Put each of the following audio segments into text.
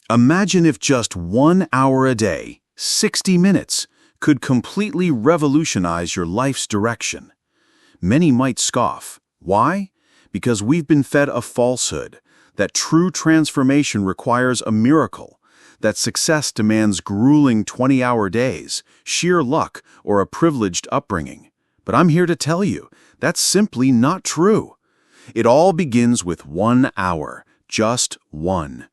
Imagine if just 1 hour a day, 60 minutes, could completely revolutionize your life's direction. Many might scoff. Why? Because we've been fed a falsehood, that true transformation requires a miracle, that success demands grueling 20-hour days, sheer luck, or a privileged upbringing. But I'm here to tell you, that's simply not true. It all begins with 1 hour, just one.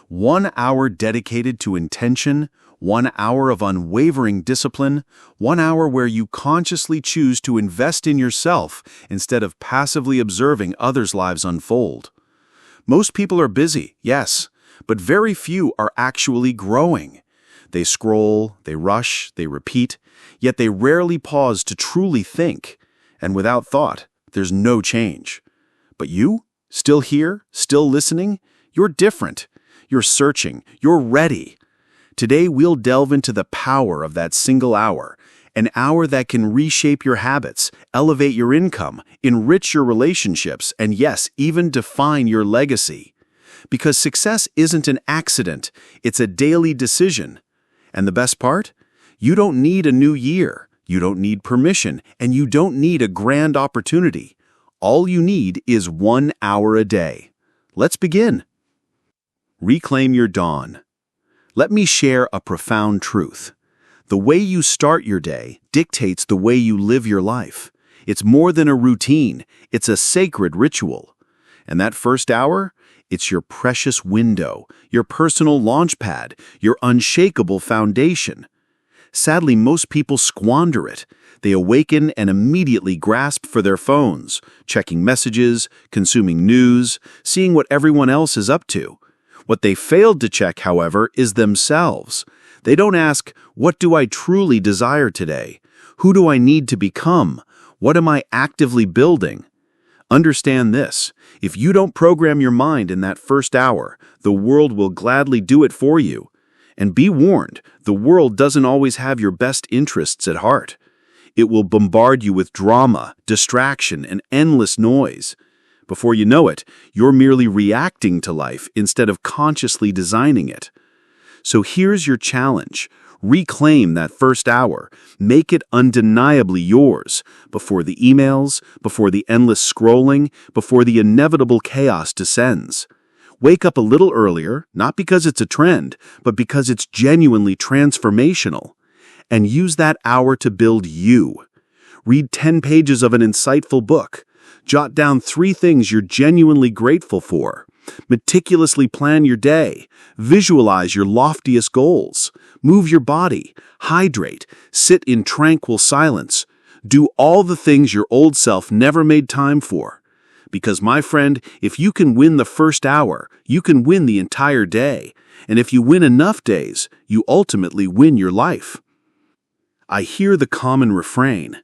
1 hour dedicated to intention, 1 hour of unwavering discipline, 1 hour where you consciously choose to invest in yourself instead of passively observing others' lives unfold. Most people are busy, yes, but very few are actually growing. They scroll, they rush, they repeat, yet they rarely pause to truly think. And without thought, there's no change. But you, still here, still listening, you're different. You're searching. You're ready. Today, we'll delve into the power of that single hour, an hour that can reshape your habits, elevate your income, enrich your relationships, and yes, even define your legacy. Because success isn't an accident, it's a daily decision. And the best part? You don't need a new year, you don't need permission, and you don't need a grand opportunity. All you need is 1 hour a day. Let's begin. Reclaim your dawn. Let me share a profound truth. The way you start your day dictates the way you live your life. It's more than a routine, it's a sacred ritual. And that first hour, it's your precious window, your personal launch pad, your unshakable foundation. Sadly, most people squander it. They awaken and immediately grasp for their phones, checking messages, consuming news, seeing what everyone else is up to. What they failed to check, however, is themselves. They don't ask, what do I truly desire today? Who do I need to become? What am I actively building? Understand this, if you don't program your mind in that first hour, the world will gladly do it for you. And be warned, the world doesn't always have your best interests at heart. It will bombard you with drama, distraction, and endless noise. Before you know it, you're merely reacting to life instead of consciously designing it. So here's your challenge. Reclaim that first hour. Make it undeniably yours, before the emails, before the endless scrolling, before the inevitable chaos descends. Wake up a little earlier, not because it's a trend, but because it's genuinely transformational. And use that hour to build you. Read 10 pages of an insightful book. Jot down 3 things you're genuinely grateful for. Meticulously plan your day. Visualize your loftiest goals. Move your body. Hydrate. Sit in tranquil silence. Do all the things your old self never made time for. Because, my friend, if you can win the first hour, you can win the entire day. And if you win enough days, you ultimately win your life. I hear the common refrain,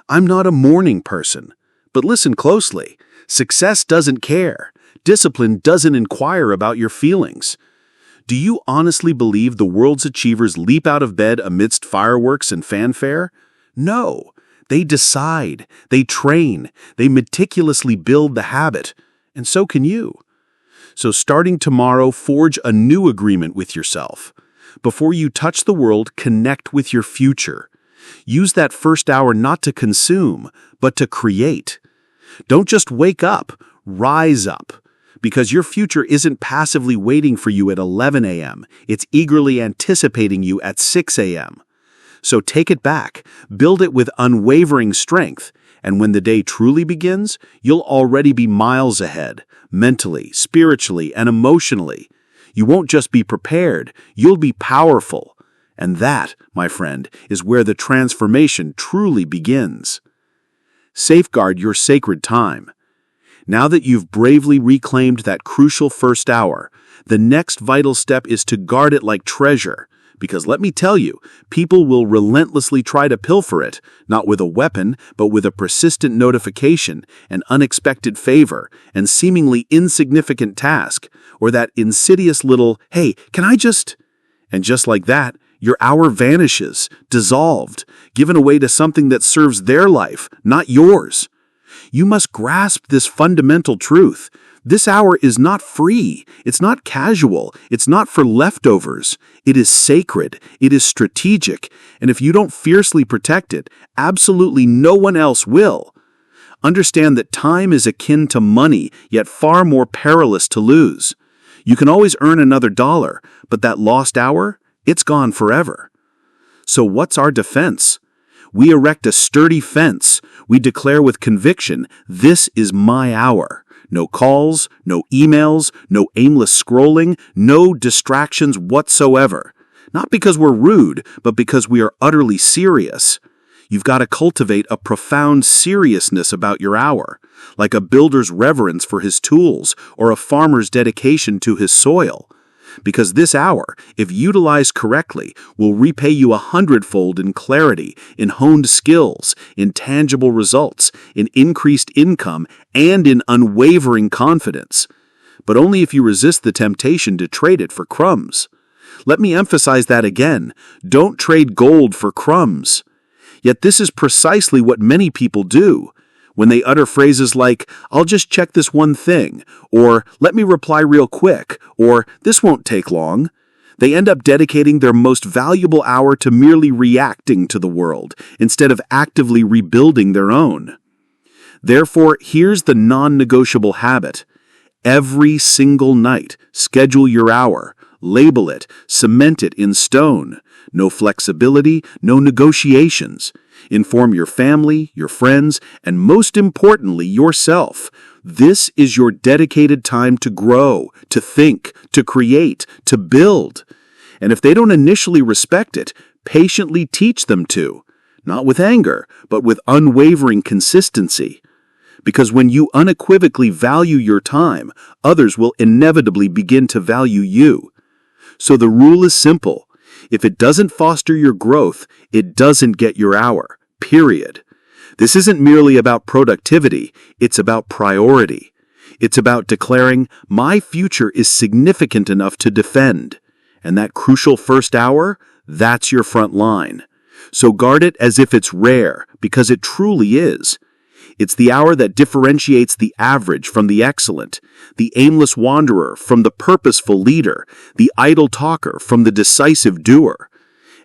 I'm not a morning person. But listen closely. Success doesn't care. Discipline doesn't inquire about your feelings. Do you honestly believe the world's achievers leap out of bed amidst fireworks and fanfare? No. They decide, they train, they meticulously build the habit. And so can you. So starting tomorrow, forge a new agreement with yourself. Before you touch the world, connect with your future. Use that first hour not to consume, but to create. Don't just wake up, rise up. Because your future isn't passively waiting for you at 11 a.m., it's eagerly anticipating you at 6 a.m. So take it back, build it with unwavering strength, and when the day truly begins, you'll already be miles ahead, mentally, spiritually, and emotionally. You won't just be prepared, you'll be powerful. And that, my friend, is where the transformation truly begins. Safeguard your sacred time. Now that you've bravely reclaimed that crucial first hour, the next vital step is to guard it like treasure. Because let me tell you, people will relentlessly try to pilfer it, not with a weapon, but with a persistent notification, an unexpected favor, and seemingly insignificant task, or that insidious little, hey, can I just... And just like that, your hour vanishes, dissolved, given away to something that serves their life, not yours. You must grasp this fundamental truth. This hour is not free. It's not casual. It's not for leftovers. It is sacred. It is strategic. And if you don't fiercely protect it, absolutely no one else will. Understand that time is akin to money, yet far more perilous to lose. You can always earn another dollar, but that lost hour, it's gone forever. So what's our defense? We erect a sturdy fence. We declare with conviction, this is my hour. No calls, no emails, no aimless scrolling, no distractions whatsoever. Not because we're rude, but because we are utterly serious. You've got to cultivate a profound seriousness about your hour, like a builder's reverence for his tools or a farmer's dedication to his soil. Because this hour, if utilized correctly, will repay you 100-fold in clarity, in honed skills, in tangible results, in increased income, and in unwavering confidence. But only if you resist the temptation to trade it for crumbs. Let me emphasize that again. Don't trade gold for crumbs. Yet this is precisely what many people do. When they utter phrases like, I'll just check this one thing, or let me reply real quick, or this won't take long, they end up dedicating their most valuable hour to merely reacting to the world, instead of actively rebuilding their own. Therefore, here's the non-negotiable habit. Every single night, schedule your hour, label it, cement it in stone. No flexibility, no negotiations. Inform your family, your friends, and most importantly, yourself. This is your dedicated time to grow, to think, to create, to build. And if they don't initially respect it, patiently teach them to. Not with anger, but with unwavering consistency. Because when you unequivocally value your time, others will inevitably begin to value you. So the rule is simple. If it doesn't foster your growth, it doesn't get your hour, period. This isn't merely about productivity, it's about priority. It's about declaring, my future is significant enough to defend. And that crucial first hour, that's your front line. So guard it as if it's rare, because it truly is. It's the hour that differentiates the average from the excellent, the aimless wanderer from the purposeful leader, the idle talker from the decisive doer.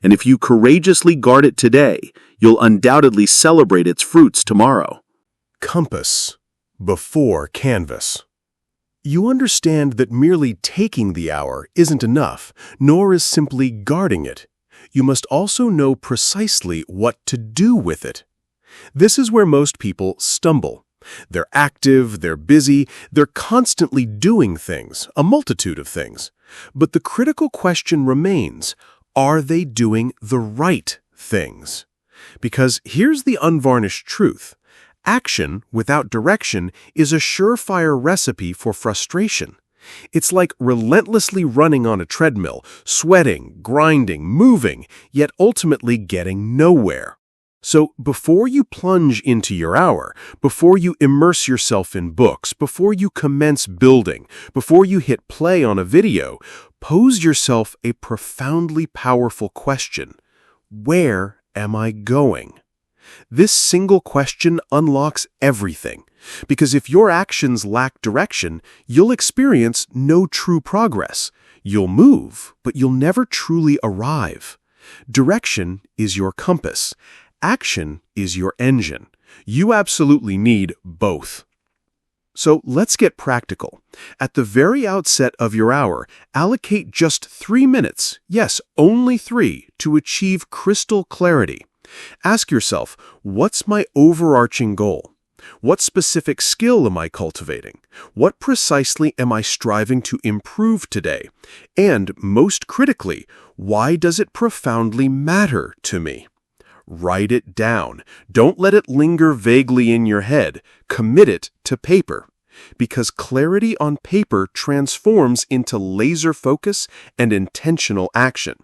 And if you courageously guard it today, you'll undoubtedly celebrate its fruits tomorrow. Compass before canvas. You understand that merely taking the hour isn't enough, nor is simply guarding it. You must also know precisely what to do with it. This is where most people stumble. They're active, they're busy, they're constantly doing things, a multitude of things. But the critical question remains, are they doing the right things? Because here's the unvarnished truth. Action without direction is a surefire recipe for frustration. It's like relentlessly running on a treadmill, sweating, grinding, moving, yet ultimately getting nowhere. So before you plunge into your hour, before you immerse yourself in books, before you commence building, before you hit play on a video, pose yourself a profoundly powerful question. Where am I going? This single question unlocks everything, because if your actions lack direction, you'll experience no true progress. You'll move, but you'll never truly arrive. Direction is your compass. Action is your engine. You absolutely need both. So let's get practical. At the very outset of your hour, allocate just 3 minutes, yes, only 3, to achieve crystal clarity. Ask yourself, what's my overarching goal? What specific skill am I cultivating? What precisely am I striving to improve today? And most critically, why does it profoundly matter to me? Write it down. Don't let it linger vaguely in your head. Commit it to paper. Because clarity on paper transforms into laser focus and intentional action.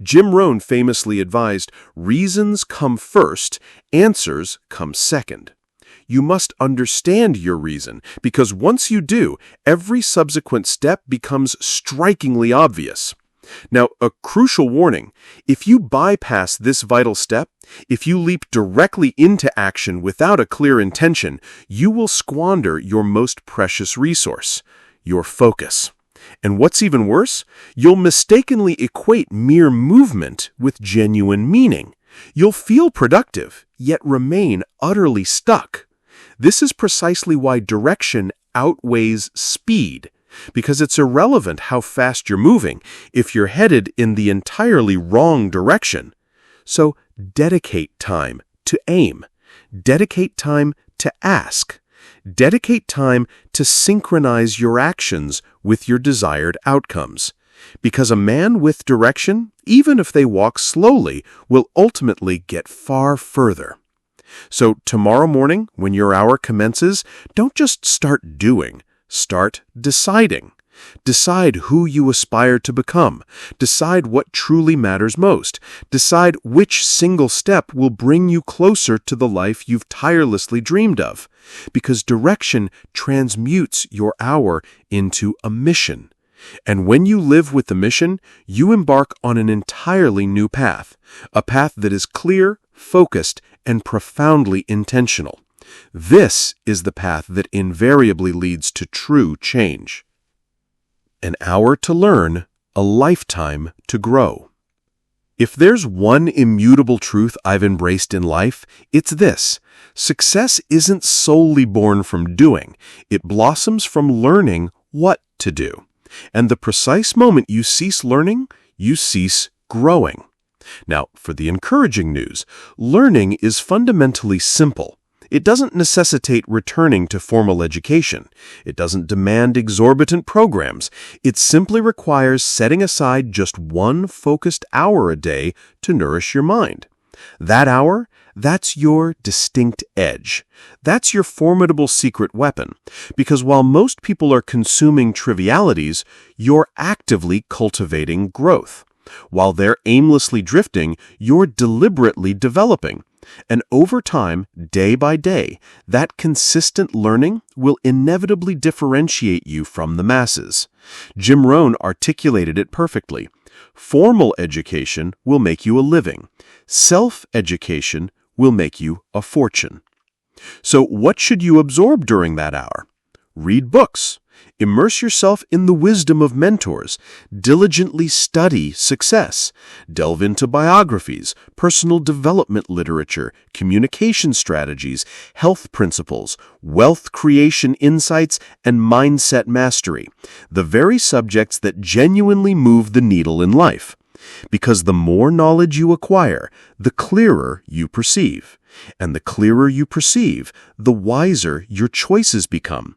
Jim Rohn famously advised, reasons come first, answers come second. You must understand your reason, because once you do, every subsequent step becomes strikingly obvious. Now, a crucial warning: if you bypass this vital step, if you leap directly into action without a clear intention, you will squander your most precious resource, your focus. And what's even worse, you'll mistakenly equate mere movement with genuine meaning. You'll feel productive, yet remain utterly stuck. This is precisely why direction outweighs speed, because it's irrelevant how fast you're moving if you're headed in the entirely wrong direction. So dedicate time to aim. Dedicate time to ask. Dedicate time to synchronize your actions with your desired outcomes. Because a man with direction, even if they walk slowly, will ultimately get far further. So tomorrow morning, when your hour commences, don't just start doing, start deciding. Decide who you aspire to become. Decide what truly matters most. Decide which single step will bring you closer to the life you've tirelessly dreamed of. Because direction transmutes your hour into a mission. And when you live with the mission, you embark on an entirely new path, a path that is clear, focused, and profoundly intentional. This is the path that invariably leads to true change. An hour to learn, a lifetime to grow. If there's one immutable truth I've embraced in life, it's this: success isn't solely born from doing. It blossoms from learning what to do. And the precise moment you cease learning, you cease growing. Now, for the encouraging news, learning is fundamentally simple. It doesn't necessitate returning to formal education. It doesn't demand exorbitant programs. It simply requires setting aside just one focused hour a day to nourish your mind. That hour, that's your distinct edge. That's your formidable secret weapon. Because while most people are consuming trivialities, you're actively cultivating growth. While they're aimlessly drifting, you're deliberately developing. And over time, day by day, that consistent learning will inevitably differentiate you from the masses. Jim Rohn articulated it perfectly. Formal education will make you a living. Self-education will make you a fortune. So what should you absorb during that hour? Read books. Immerse yourself in the wisdom of mentors. Diligently study success. Delve into biographies, personal development literature, communication strategies, health principles, wealth creation insights, and mindset mastery. The very subjects that genuinely move the needle in life. Because the more knowledge you acquire, the clearer you perceive. And the clearer you perceive, the wiser your choices become.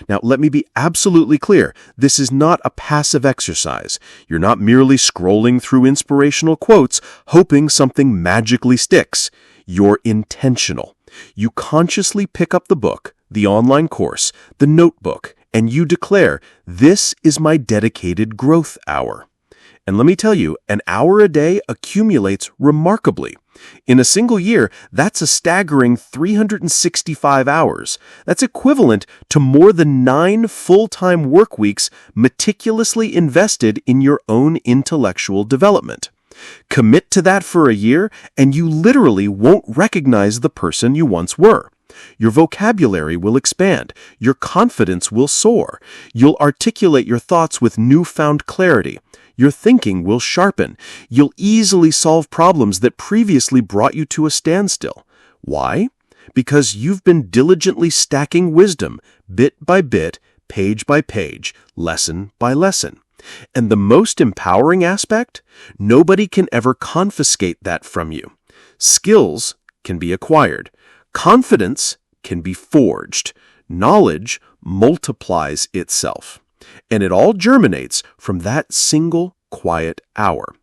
Now, let me be absolutely clear. This is not a passive exercise. You're not merely scrolling through inspirational quotes, hoping something magically sticks. You're intentional. You consciously pick up the book, the online course, the notebook, and you declare, "This is my dedicated growth hour." And let me tell you, an hour a day accumulates remarkably. In a single year, that's a staggering 365 hours. That's equivalent to more than 9 full-time work weeks meticulously invested in your own intellectual development. Commit to that for a year, and you literally won't recognize the person you once were. Your vocabulary will expand. Your confidence will soar. You'll articulate your thoughts with newfound clarity. Your thinking will sharpen. You'll easily solve problems that previously brought you to a standstill. Why? Because you've been diligently stacking wisdom, bit by bit, page by page, lesson by lesson. And the most empowering aspect? Nobody can ever confiscate that from you. Skills can be acquired. Confidence can be forged. Knowledge multiplies itself. And it all germinates from that single quiet hour.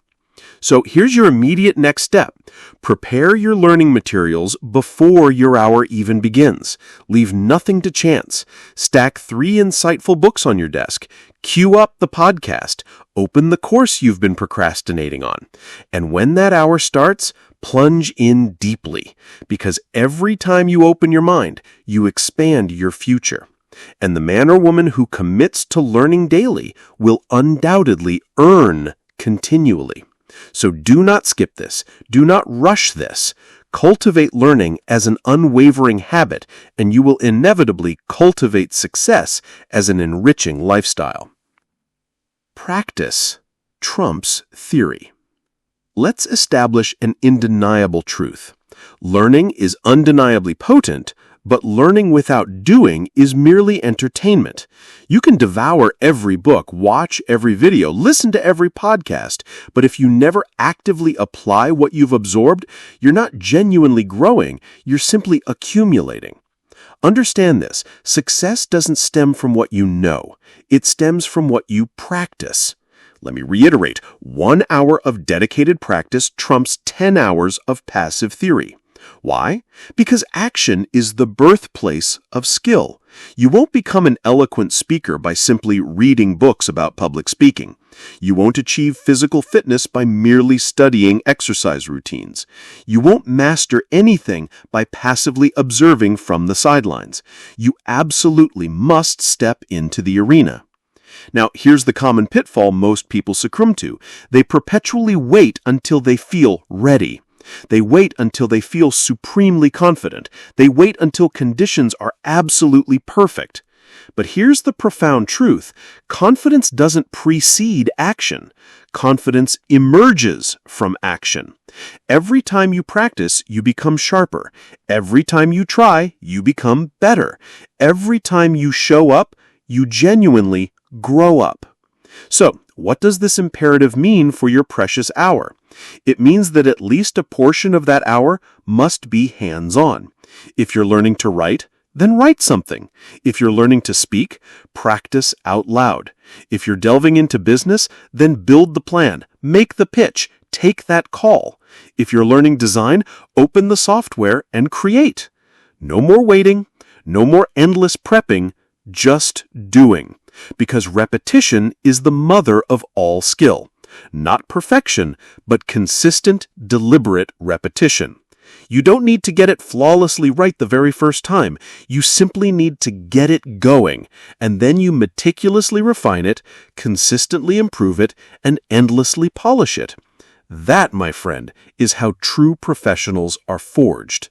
So here's your immediate next step. Prepare your learning materials before your hour even begins. Leave nothing to chance. Stack 3 insightful books on your desk. Queue up the podcast. Open the course you've been procrastinating on. And when that hour starts, plunge in deeply. Because every time you open your mind, you expand your future. And the man or woman who commits to learning daily will undoubtedly earn continually. So do not skip this. Do not rush this. Cultivate learning as an unwavering habit, and you will inevitably cultivate success as an enriching lifestyle. Practice trumps theory. Let's establish an undeniable truth. Learning is undeniably potent, but learning without doing is merely entertainment. You can devour every book, watch every video, listen to every podcast, but if you never actively apply what you've absorbed, you're not genuinely growing, you're simply accumulating. Understand this, success doesn't stem from what you know, it stems from what you practice. Let me reiterate, 1 hour of dedicated practice trumps 10 hours of passive theory. Why? Because action is the birthplace of skill. You won't become an eloquent speaker by simply reading books about public speaking. You won't achieve physical fitness by merely studying exercise routines. You won't master anything by passively observing from the sidelines. You absolutely must step into the arena. Now, here's the common pitfall most people succumb to. They perpetually wait until they feel ready. They wait until they feel supremely confident. They wait until conditions are absolutely perfect. But here's the profound truth. Confidence doesn't precede action. Confidence emerges from action. Every time you practice, you become sharper. Every time you try, you become better. Every time you show up, you genuinely grow up. So, what does this imperative mean for your precious hour? It means that at least a portion of that hour must be hands-on. If you're learning to write, then write something. If you're learning to speak, practice out loud. If you're delving into business, then build the plan, make the pitch, take that call. If you're learning design, open the software and create. No more waiting, no more endless prepping, just doing. Because repetition is the mother of all skill. Not perfection, but consistent, deliberate repetition. You don't need to get it flawlessly right the very first time. You simply need to get it going, and then you meticulously refine it, consistently improve it, and endlessly polish it. That, my friend, is how true professionals are forged.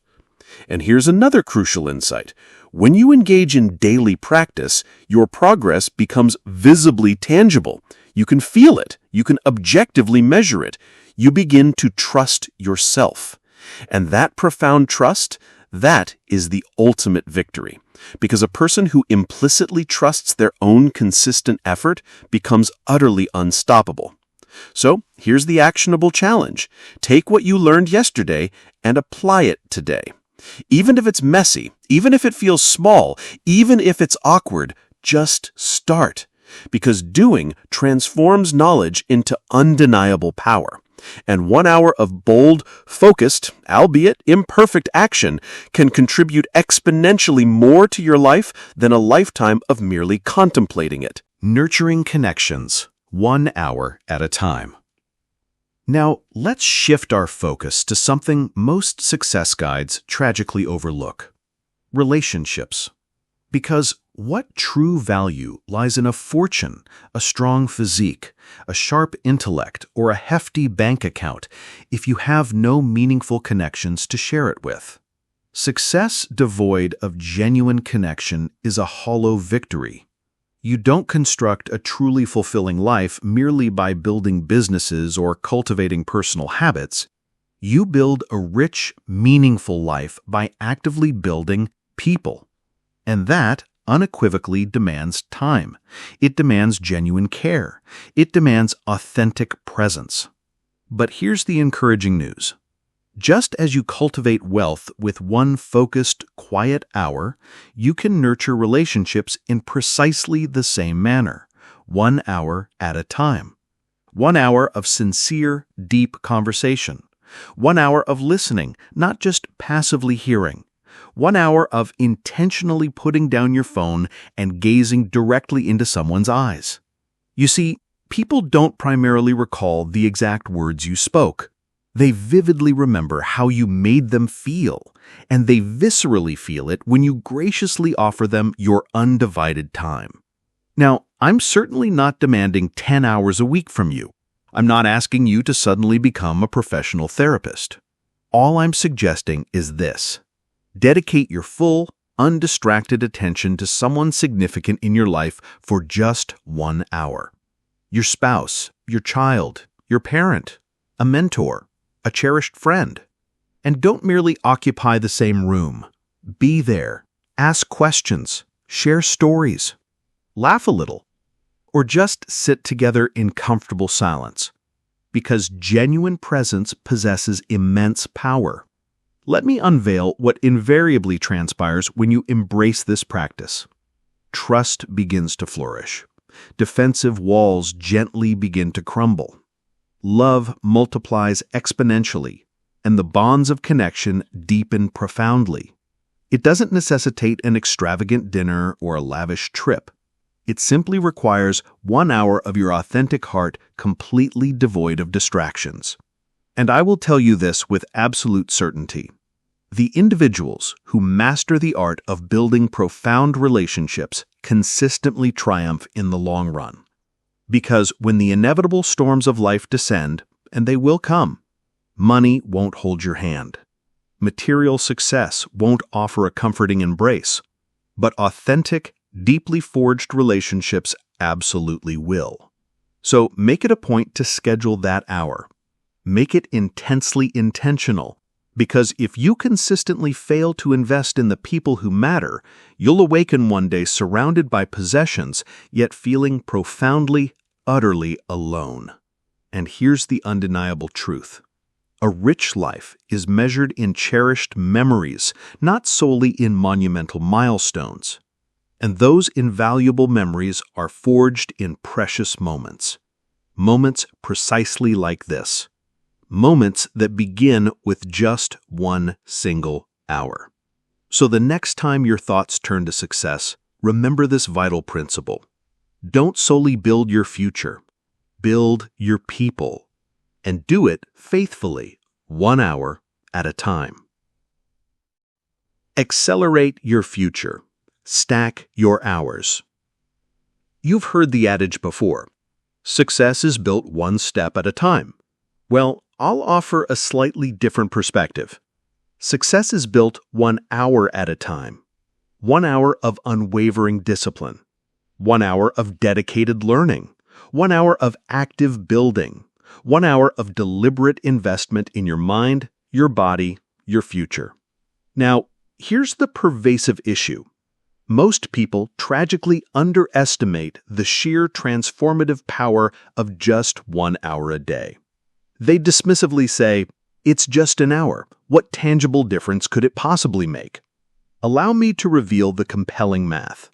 And here's another crucial insight. When you engage in daily practice, your progress becomes visibly tangible. You can feel it. You can objectively measure it. You begin to trust yourself. And that profound trust, that is the ultimate victory. Because a person who implicitly trusts their own consistent effort becomes utterly unstoppable. So, here's the actionable challenge. Take what you learned yesterday and apply it today. Even if it's messy, even if it feels small, even if it's awkward, just start. Because doing transforms knowledge into undeniable power. And 1 hour of bold, focused, albeit imperfect action can contribute exponentially more to your life than a lifetime of merely contemplating it. Nurturing connections, 1 hour at a time. Now, let's shift our focus to something most success guides tragically overlook: relationships. Because what true value lies in a fortune, a strong physique, a sharp intellect, or a hefty bank account if you have no meaningful connections to share it with? Success devoid of genuine connection is a hollow victory. You don't construct a truly fulfilling life merely by building businesses or cultivating personal habits. You build a rich, meaningful life by actively building people. And that unequivocally demands time. It demands genuine care. It demands authentic presence. But here's the encouraging news. Just as you cultivate wealth with one focused, quiet hour, you can nurture relationships in precisely the same manner, 1 hour at a time. 1 hour of sincere, deep conversation. 1 hour of listening, not just passively hearing. 1 hour of intentionally putting down your phone and gazing directly into someone's eyes. You see, people don't primarily recall the exact words you spoke. They vividly remember how you made them feel, and they viscerally feel it when you graciously offer them your undivided time. Now, I'm certainly not demanding 10 hours a week from you. I'm not asking you to suddenly become a professional therapist. All I'm suggesting is this. Dedicate your full, undistracted attention to someone significant in your life for just 1 hour. Your spouse, your child, your parent, a mentor, a cherished friend. And don't merely occupy the same room. Be there, ask questions, share stories, laugh a little, or just sit together in comfortable silence. Because genuine presence possesses immense power. Let me unveil what invariably transpires when you embrace this practice. Trust begins to flourish. Defensive walls gently begin to crumble. Love multiplies exponentially, and the bonds of connection deepen profoundly. It doesn't necessitate an extravagant dinner or a lavish trip. It simply requires 1 hour of your authentic heart completely devoid of distractions. And I will tell you this with absolute certainty. The individuals who master the art of building profound relationships consistently triumph in the long run. Because when the inevitable storms of life descend, and they will come, money won't hold your hand. Material success won't offer a comforting embrace, but authentic, deeply forged relationships absolutely will. So make it a point to schedule that hour. Make it intensely intentional, because if you consistently fail to invest in the people who matter, you'll awaken one day surrounded by possessions, yet feeling profoundly, utterly alone. And here's the undeniable truth. A rich life is measured in cherished memories, not solely in monumental milestones. And those invaluable memories are forged in precious moments. Moments precisely like this. Moments that begin with just 1 single hour. So the next time your thoughts turn to success, remember this vital principle. Don't solely build your future. Build your people. And do it faithfully, 1 hour at a time. Accelerate your future. Stack your hours. You've heard the adage before. Success is built 1 step at a time. Well, I'll offer a slightly different perspective. Success is built 1 hour at a time. 1 hour of unwavering discipline. 1 hour of dedicated learning. 1 hour of active building. 1 hour of deliberate investment in your mind, your body, your future. Now, here's the pervasive issue. Most people tragically underestimate the sheer transformative power of just 1 hour a day. They dismissively say, "It's just an hour. What tangible difference could it possibly make?" Allow me to reveal the compelling math.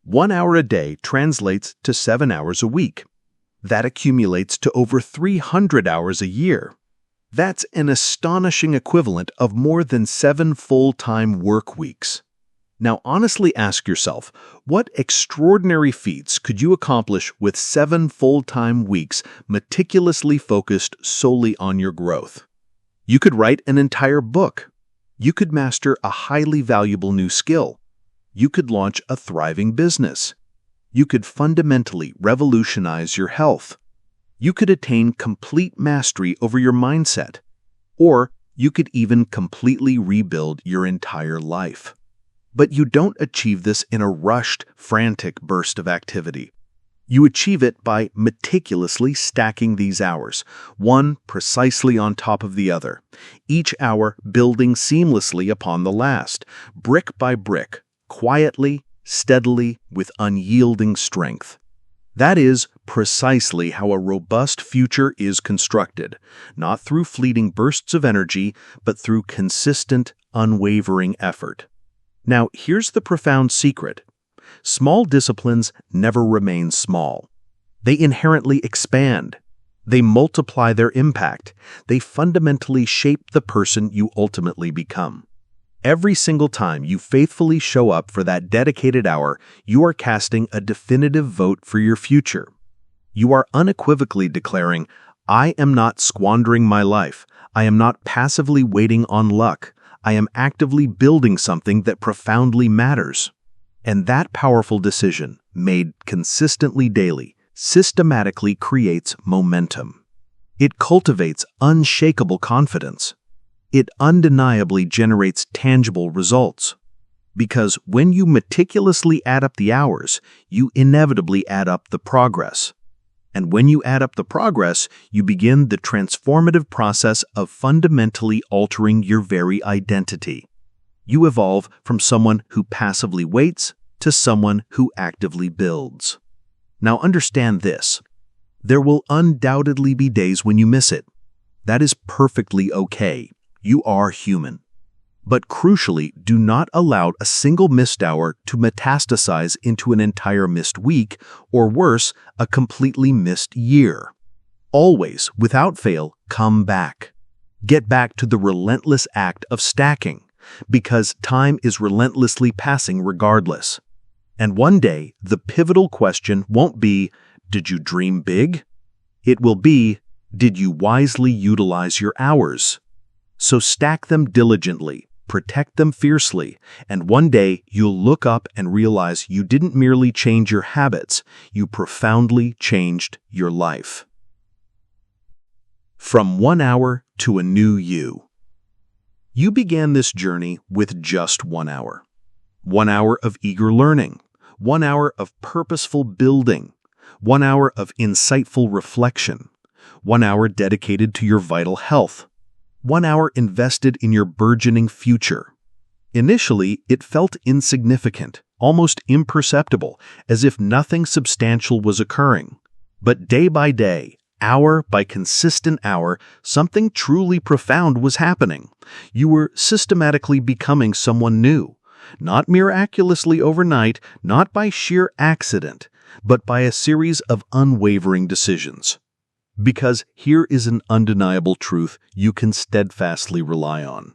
1 hour a day translates to 7 hours a week. That accumulates to over 300 hours a year. That's an astonishing equivalent of more than 7 full-time work weeks. Now honestly ask yourself, what extraordinary feats could you accomplish with 7 full-time weeks meticulously focused solely on your growth? You could write an entire book. You could master a highly valuable new skill. You could launch a thriving business. You could fundamentally revolutionize your health. You could attain complete mastery over your mindset. Or you could even completely rebuild your entire life. But you don't achieve this in a rushed, frantic burst of activity. You achieve it by meticulously stacking these hours, one precisely on top of the other, each hour building seamlessly upon the last, brick by brick, quietly, steadily, with unyielding strength. That is precisely how a robust future is constructed, not through fleeting bursts of energy, but through consistent, unwavering effort. Now, here's the profound secret. Small disciplines never remain small. They inherently expand. They multiply their impact. They fundamentally shape the person you ultimately become. Every single time you faithfully show up for that dedicated hour, you are casting a definitive vote for your future. You are unequivocally declaring, "I am not squandering my life. I am not passively waiting on luck. I am actively building something that profoundly matters." And that powerful decision, made consistently daily, systematically creates momentum. It cultivates unshakable confidence. It undeniably generates tangible results. Because when you meticulously add up the hours, you inevitably add up the progress. And when you add up the progress, you begin the transformative process of fundamentally altering your very identity. You evolve from someone who passively waits to someone who actively builds. Now understand this. There will undoubtedly be days when you miss it. That is perfectly okay. You are human. But crucially, do not allow a single missed hour to metastasize into an entire missed week, or worse, a completely missed year. Always, without fail, come back. Get back to the relentless act of stacking, because time is relentlessly passing regardless. And one day, the pivotal question won't be, did you dream big? It will be, did you wisely utilize your hours? So stack them diligently. Protect them fiercely, and one day you'll look up and realize you didn't merely change your habits, you profoundly changed your life. From 1 hour to a new you. You began this journey with just 1 hour. 1 hour of eager learning, 1 hour of purposeful building, 1 hour of insightful reflection, 1 hour dedicated to your vital health, 1 hour invested in your burgeoning future. Initially, it felt insignificant, almost imperceptible, as if nothing substantial was occurring. But day by day, hour by consistent hour, something truly profound was happening. You were systematically becoming someone new, not miraculously overnight, not by sheer accident, but by a series of unwavering decisions. Because here is an undeniable truth you can steadfastly rely on.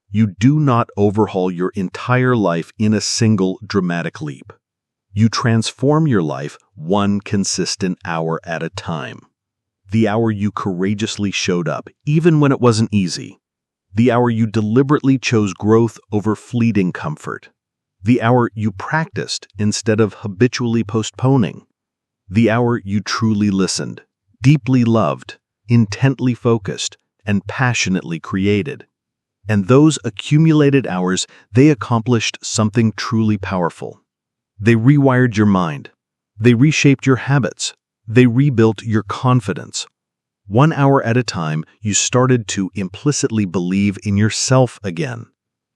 You do not overhaul your entire life in a single dramatic leap. You transform your life one consistent hour at a time. The hour you courageously showed up, even when it wasn't easy. The hour you deliberately chose growth over fleeting comfort. The hour you practiced instead of habitually postponing. The hour you truly listened, deeply loved, intently focused, and passionately created. And those accumulated hours, they accomplished something truly powerful. They rewired your mind. They reshaped your habits. They rebuilt your confidence. 1 hour at a time, you started to implicitly believe in yourself again.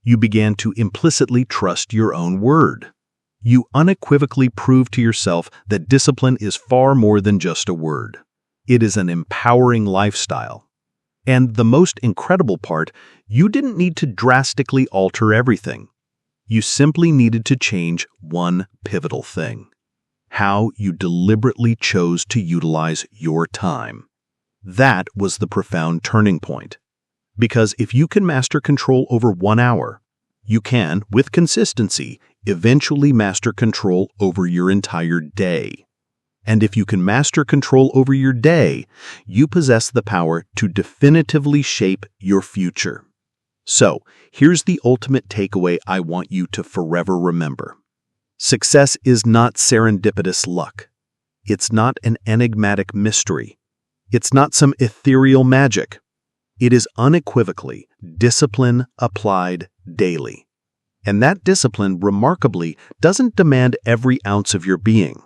You began to implicitly trust your own word. You unequivocally proved to yourself that discipline is far more than just a word. It is an empowering lifestyle. And the most incredible part, you didn't need to drastically alter everything. You simply needed to change one pivotal thing: how you deliberately chose to utilize your time. That was the profound turning point. Because if you can master control over 1 hour, you can, with consistency, eventually master control over your entire day. And if you can master control over your day, you possess the power to definitively shape your future. So, here's the ultimate takeaway I want you to forever remember. Success is not serendipitous luck. It's not an enigmatic mystery. It's not some ethereal magic. It is unequivocally discipline applied daily. And that discipline, remarkably, doesn't demand every ounce of your being.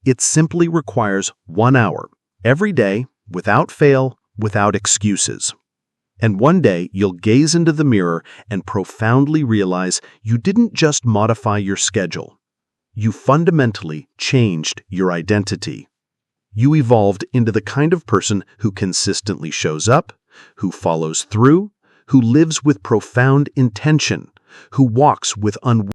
It simply requires 1 hour, every day, without fail, without excuses. And one day, you'll gaze into the mirror and profoundly realize you didn't just modify your schedule. You fundamentally changed your identity. You evolved into the kind of person who consistently shows up, who follows through, who lives with profound intention, who walks with unwavering